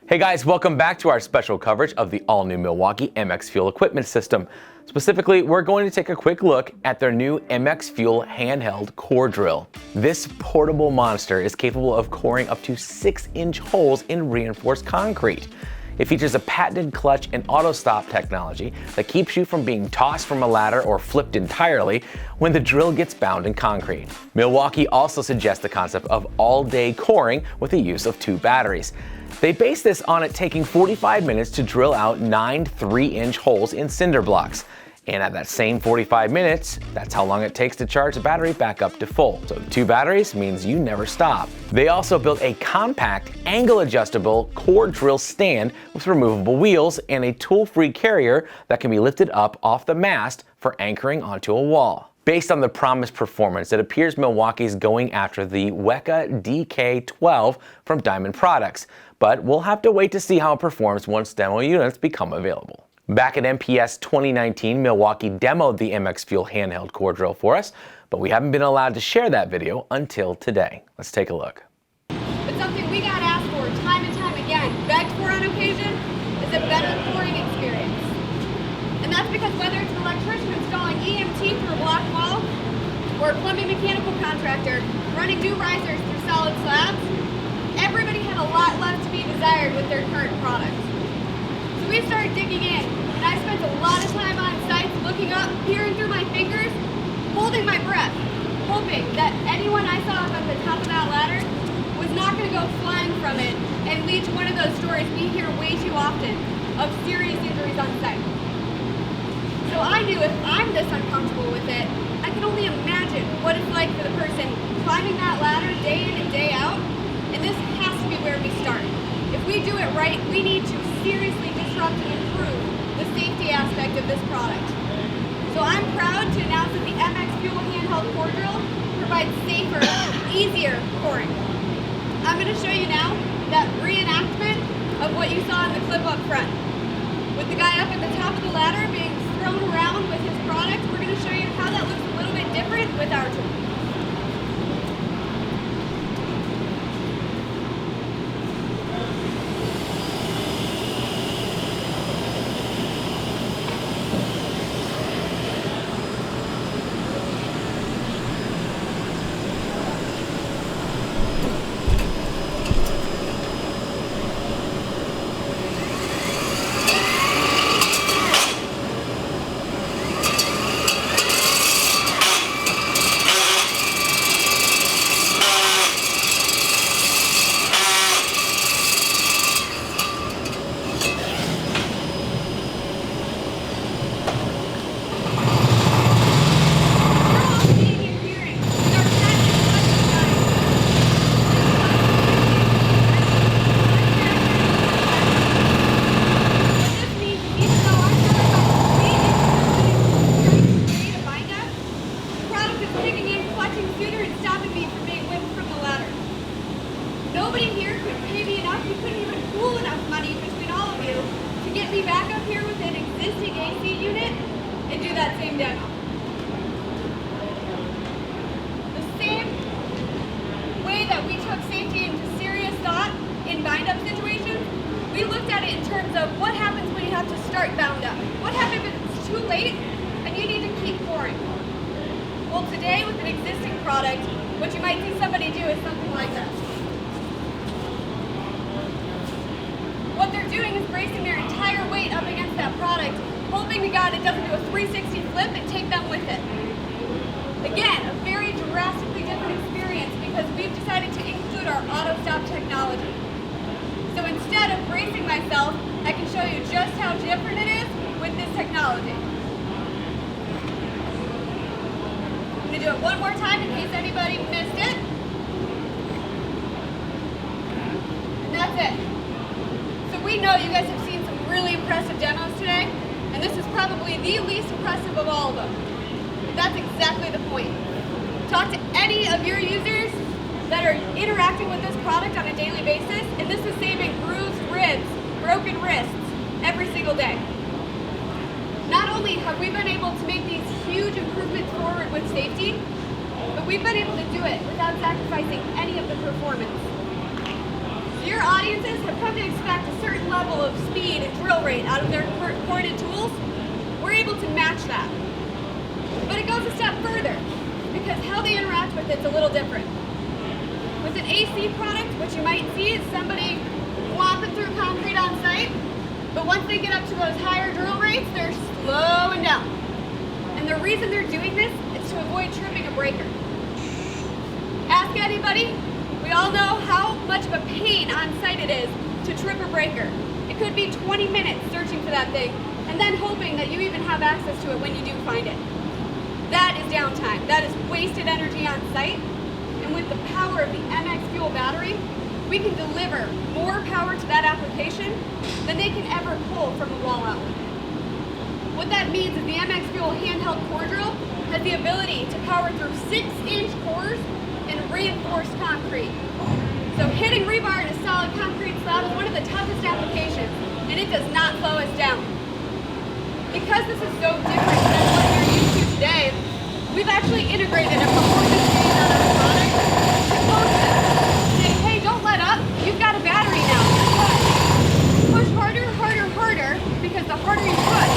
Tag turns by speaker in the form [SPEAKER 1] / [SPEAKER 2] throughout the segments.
[SPEAKER 1] Hey guys, welcome back to our special coverage of the all-new Milwaukee MX Fuel equipment system. Specifically, we're going to take a quick look at their new MX Fuel handheld core drill. This portable monster is capable of coring up to 6-inch holes in reinforced concrete. It features a patented clutch and auto-stop technology that keeps you from being tossed from a ladder or flipped entirely when the drill gets bound in concrete. Milwaukee also suggests the concept of all-day coring with the use of 2 batteries. They base this on it taking 45 minutes to drill out 9 3-inch holes in cinder blocks. And at that same 45 minutes, that's how long it takes to charge the battery back up to full. So 2 batteries means you never stop. They also built a compact, angle-adjustable core drill stand with removable wheels and a tool-free carrier that can be lifted up off the mast for anchoring onto a wall. Based on the promised performance, it appears Milwaukee's going after the Weka DK12 from Diamond Products, but we'll have to wait to see how it performs once demo units become available. Back at MPS 2019, Milwaukee demoed the MX Fuel handheld core drill for us, but we haven't been allowed to share that video until today. Let's take a look.
[SPEAKER 2] But something we got asked for time and time again, begged for on occasion, is a better coring experience. And that's because whether it's an electrician installing EMT through a block wall, or a plumbing mechanical contractor running new risers through solid slabs, everybody had a lot left to be desired with their current product. So we started digging in, and I spent a lot of time on sites looking up, peering through my fingers, holding my breath, hoping that anyone I saw up at the top of that ladder was not going to go flying from it and lead to one of those stories we hear way too often of serious injuries on site. So I knew if I'm this uncomfortable with it, I can only imagine what it's like for the person climbing that ladder day in and day out, and this has to be where we start. If we do it right, we need to seriously disrupt and improve the safety aspect of this product. So I'm proud to announce that the MX Fuel handheld core drill provides safer, easier coring. I'm going to show you now that reenactment of what you saw in the clip up front. With the guy up at the top of the ladder being thrown around with his product, we're going to show you how that looks a little bit different with our tool. Nobody here could pay me enough, you couldn't even pool enough money between all of you to get me back up here with an existing AC unit and do that same demo. The same way that we took safety into serious thought in bind-up situations, we looked at it in terms of what happens when you have to start bound up. What happens if it's too late and you need to keep pouring? Well, today with an existing product, what you might see somebody do is something like this. What they're doing is bracing their entire weight up against that product, hoping to God it doesn't do a 360 flip and take them with it. Again, a very drastically different experience because we've decided to include our auto-stop technology. So instead of bracing myself, I can show you just how different it is with this technology. I'm going to do it one more time in case anybody missed it. And that's it. So we know you guys have seen some really impressive demos today, and this is probably the least impressive of all of them. But that's exactly the point. Talk to any of your users that are interacting with this product on a daily basis, and this is saving bruised ribs, broken wrists every single day. Not only have we been able to make these huge improvements forward with safety, but we've been able to do it without sacrificing any of the performance. So your audiences have come to expect a certain level of speed and drill rate out of their corded tools. We're able to match that. But it goes a step further, because how they interact with it's a little different. With an AC product, what you might see is somebody whopping through concrete on site, but once they get up to those higher drill rates, they're slowing down. And the reason they're doing this is to avoid tripping a breaker. Ask anybody, we all know how much of a pain on site it is to trip a breaker. It could be 20 minutes searching for that thing, and then hoping that you even have access to it when you do find it. That is downtime. That is wasted energy on site. And with the power of the MX Fuel battery, we can deliver more power to that application than they can ever pull from a wall outlet. What that means is the MX Fuel handheld core drill has the ability to power through 6-inch cores in reinforced concrete. So hitting rebar in a solid concrete slab is one of the toughest applications, and it does not slow us down. Because this is so different than what you're used to today, we've actually integrated a performance gain on our product to close it. Saying, hey, don't let up, you've got a battery now. Push harder, harder, harder, because the harder you push,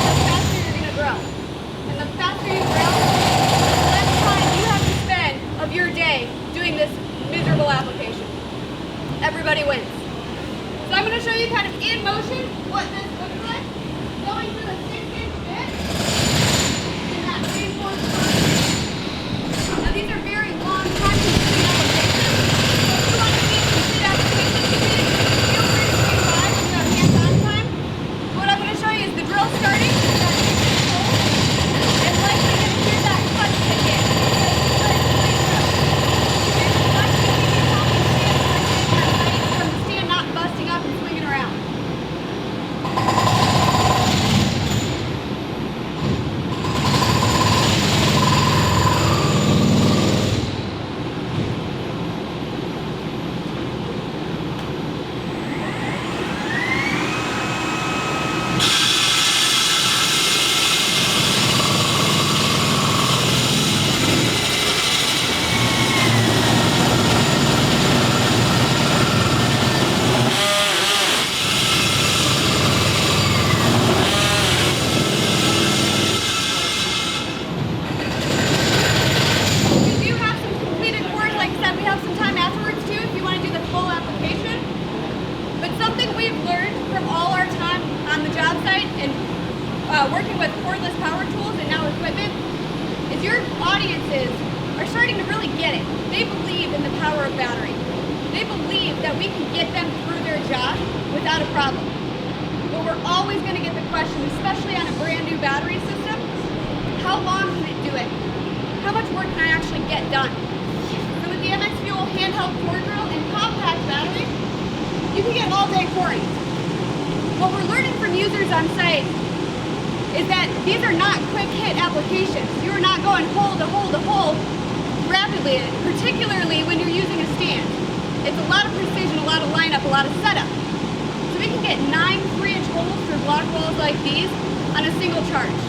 [SPEAKER 2] the faster you're going to grow. And the faster you grow, the less time you have to spend of your day doing this miserable application. Everybody wins. So I'm going to show you kind of in motion what this looks like. Going through a 6-inch bit in that reinforced concrete. Now these are very long time-consuming applications. So if you want to see complete applications, feel free to swing by if you have hands-on time. What I'm going to show you is the drill starting at that 6-inch hole, and likely going to hear that clutch kick in. From the stand not busting up and swinging around. Working with cordless power tools and now equipment, is your audiences are starting to really get it. They believe in the power of battery. They believe that we can get them through their job without a problem. But we're always going to get the question, especially on a brand new battery system, how long can it do it? How much work can I actually get done? So with the MX Fuel handheld core drill and compact battery, you can get all day pouring. What we're learning from users on site is that these are not quick hit applications. You are not going hole to hole to hole rapidly, particularly when you're using a stand. It's a lot of precision, a lot of lineup, a lot of setup. So we can get 9 3-inch holes through block walls like these on a single charge.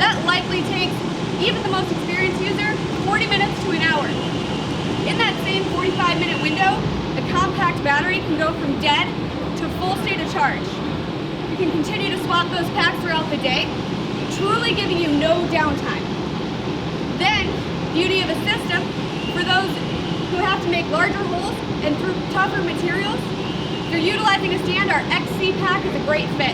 [SPEAKER 2] That likely takes even the most experienced user 40 minutes to an hour. In that same 45-minute window, a compact battery can go from dead to full state of charge. You can continue to swap those packs throughout the day, truly giving you no downtime. Then, beauty of a system, for those who have to make larger holes and through tougher materials, if you're utilizing a stand, our XC pack is a great fit.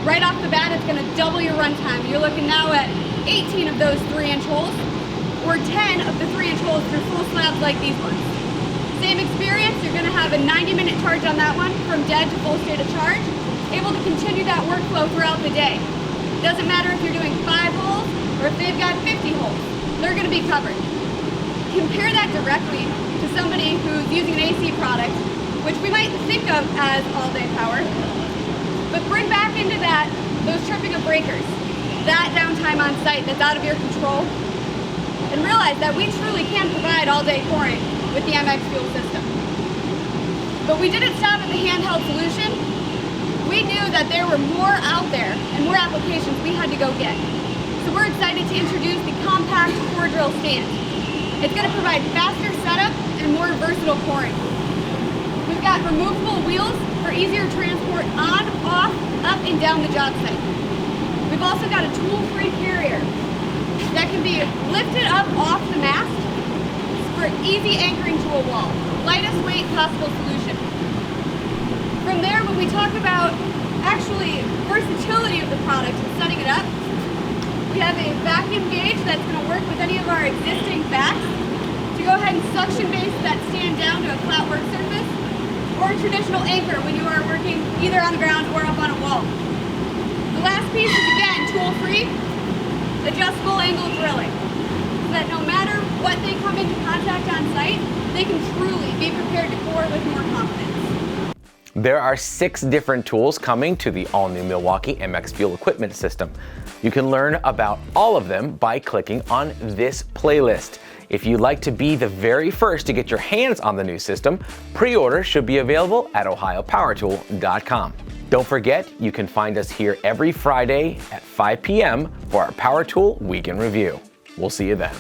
[SPEAKER 2] Right off the bat, it's going to double your runtime. You're looking now at 18 of those 3-inch holes, or 10 of the 3-inch holes through full slabs like these ones. Same experience, you're going to have a 90-minute charge on that one, from dead to full state of charge, able to continue that workflow throughout the day. Doesn't matter if you're doing 5 holes or if they've got 50 holes, they're going to be covered. Compare that directly to somebody who's using an AC product, which we might think of as all-day power, but bring back into that those tripping of breakers, that downtime on site that's out of your control, and realize that we truly can provide all-day pouring with the MX Fuel system. But we didn't stop at the handheld solution. We knew that there were more out there and more applications we had to go get. So we're excited to introduce the compact core drill stand. It's going to provide faster setup and more versatile pouring. We've got removable wheels for easier transport on, off, up, and down the job site. We've also got a tool-free carrier that can be lifted up off the mast for easy anchoring to a wall. Lightest weight possible solution. From there, when we talk about actually versatility of the product and setting it up, we have a vacuum gauge that's going to work with any of our existing backs to go ahead and suction base that stand down to a flat work surface, or a traditional anchor when you are working either on the ground or up on a wall. The last piece is, again, tool-free, adjustable angle drilling, so that no matter what they come into contact on site, they can truly be prepared to core with more confidence.
[SPEAKER 1] There are 6 different tools coming to the all-new Milwaukee MX Fuel equipment system. You can learn about all of them by clicking on this playlist. If you'd like to be the very first to get your hands on the new system, pre-order should be available at ohiopowertool.com. Don't forget, you can find us here every Friday at 5 p.m. for our Power Tool Weekend Review. We'll see you then.